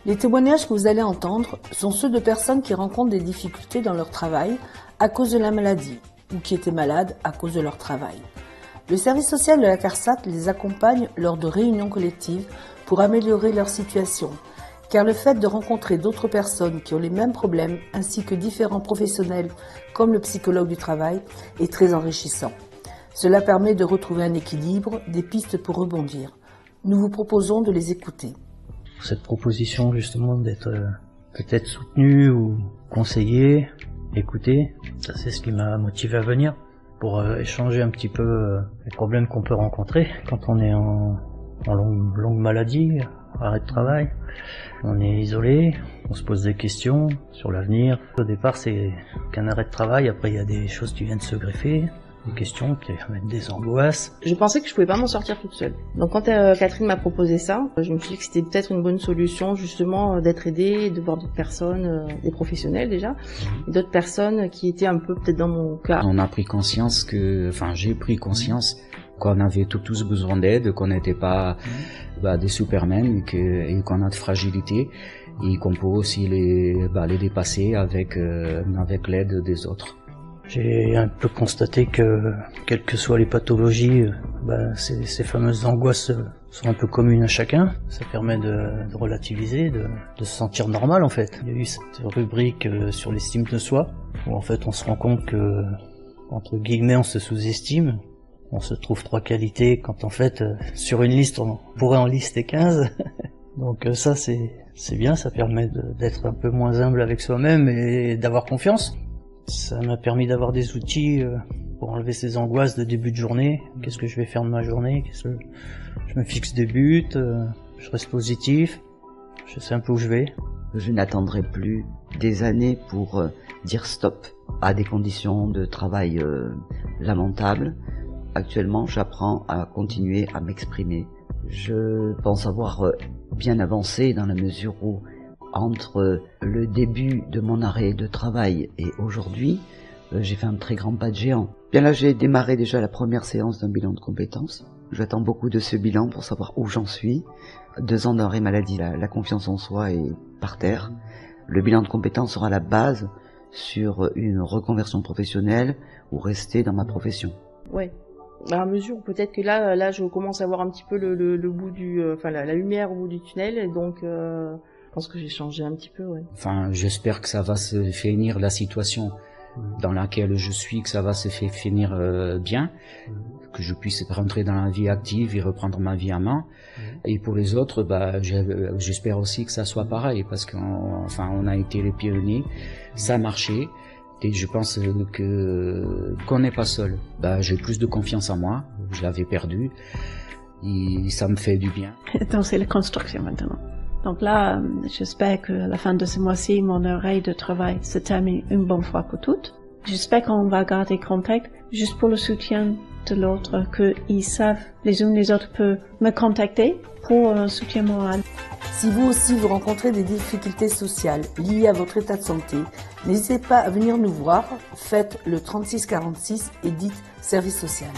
Les témoignages que vous allez entendre sont ceux de personnes qui rencontrent des difficultés dans leur travail à cause de la maladie ou qui étaient malades à cause de leur travail. Le service social de la CARSAT les accompagne lors de réunions collectives pour améliorer leur situation, car le fait de rencontrer d'autres personnes qui ont les mêmes problèmes ainsi que différents professionnels comme le psychologue du travail est très enrichissant. Cela permet de retrouver un équilibre, des pistes pour rebondir. Nous vous proposons de les écouter. Cette proposition justement d'être peut-être soutenu ou conseillé, écouté, ça c'est ce qui m'a motivé à venir pour échanger un petit peu les problèmes qu'on peut rencontrer quand on est en longue maladie, arrêt de travail. On est isolé, on se pose des questions sur l'avenir. Au départ c'est qu'un arrêt de travail, après il y a des choses qui viennent se greffer. Des questions, des angoisses. Je pensais que je pouvais pas m'en sortir toute seule. Donc quand Catherine m'a proposé ça, je me suis dit que c'était peut-être une bonne solution justement d'être aidée, de voir d'autres personnes, des professionnels déjà, et d'autres personnes qui étaient un peu peut-être dans mon cas. On a pris conscience j'ai pris conscience qu'on avait tous besoin d'aide, qu'on n'était pas des supermen et qu'on a de fragilité et qu'on peut aussi les dépasser avec l'aide des autres. J'ai un peu constaté que, quelles que soient les pathologies, ces fameuses angoisses sont un peu communes à chacun. Ça permet de relativiser, de se sentir normal en fait. Il y a eu cette rubrique sur l'estime de soi, où en fait on se rend compte que, entre guillemets, on se sous-estime. On se trouve 3 qualités quand en fait, sur une liste, on pourrait en lister 15. Donc ça c'est bien, ça permet d'être un peu moins humble avec soi-même et d'avoir confiance. Ça m'a permis d'avoir des outils pour enlever ces angoisses de début de journée. Qu'est-ce que je vais faire de ma journée? Je me fixe des buts, je reste positif, je sais un peu où je vais. Je n'attendrai plus des années pour dire stop à des conditions de travail lamentables. Actuellement, j'apprends à continuer à m'exprimer. Je pense avoir bien avancé dans la mesure où entre le début de mon arrêt de travail et aujourd'hui, j'ai fait un très grand pas de géant. Bien là, j'ai démarré déjà la première séance d'un bilan de compétences. J'attends beaucoup de ce bilan pour savoir où j'en suis. 2 ans d'arrêt maladie, la confiance en soi est par terre. Le bilan de compétences sera la base sur une reconversion professionnelle ou rester dans ma profession. Ouais. À mesure, peut-être que là, je commence à voir un petit peu le bout la lumière au bout du tunnel, et donc. Je pense que j'ai changé un petit peu, ouais. J'espère que ça va se finir, la situation dans laquelle je suis, que ça va se finir bien, que je puisse rentrer dans la vie active et reprendre ma vie en main. Et pour les autres, j'espère aussi que ça soit pareil, parce qu'on a été les pionniers, ça a marché. Et je pense qu'on n'est pas seul. J'ai plus de confiance en moi, je l'avais perdu, et ça me fait du bien. Donc c'est la construction maintenant. Donc là, j'espère qu'à la fin de ce mois-ci, mon arrêt de travail se termine une bonne fois pour toutes. J'espère qu'on va garder contact juste pour le soutien de l'autre, qu'ils savent les uns les autres peuvent me contacter pour un soutien moral. Si vous aussi vous rencontrez des difficultés sociales liées à votre état de santé, n'hésitez pas à venir nous voir, faites le 36 46 et dites service social.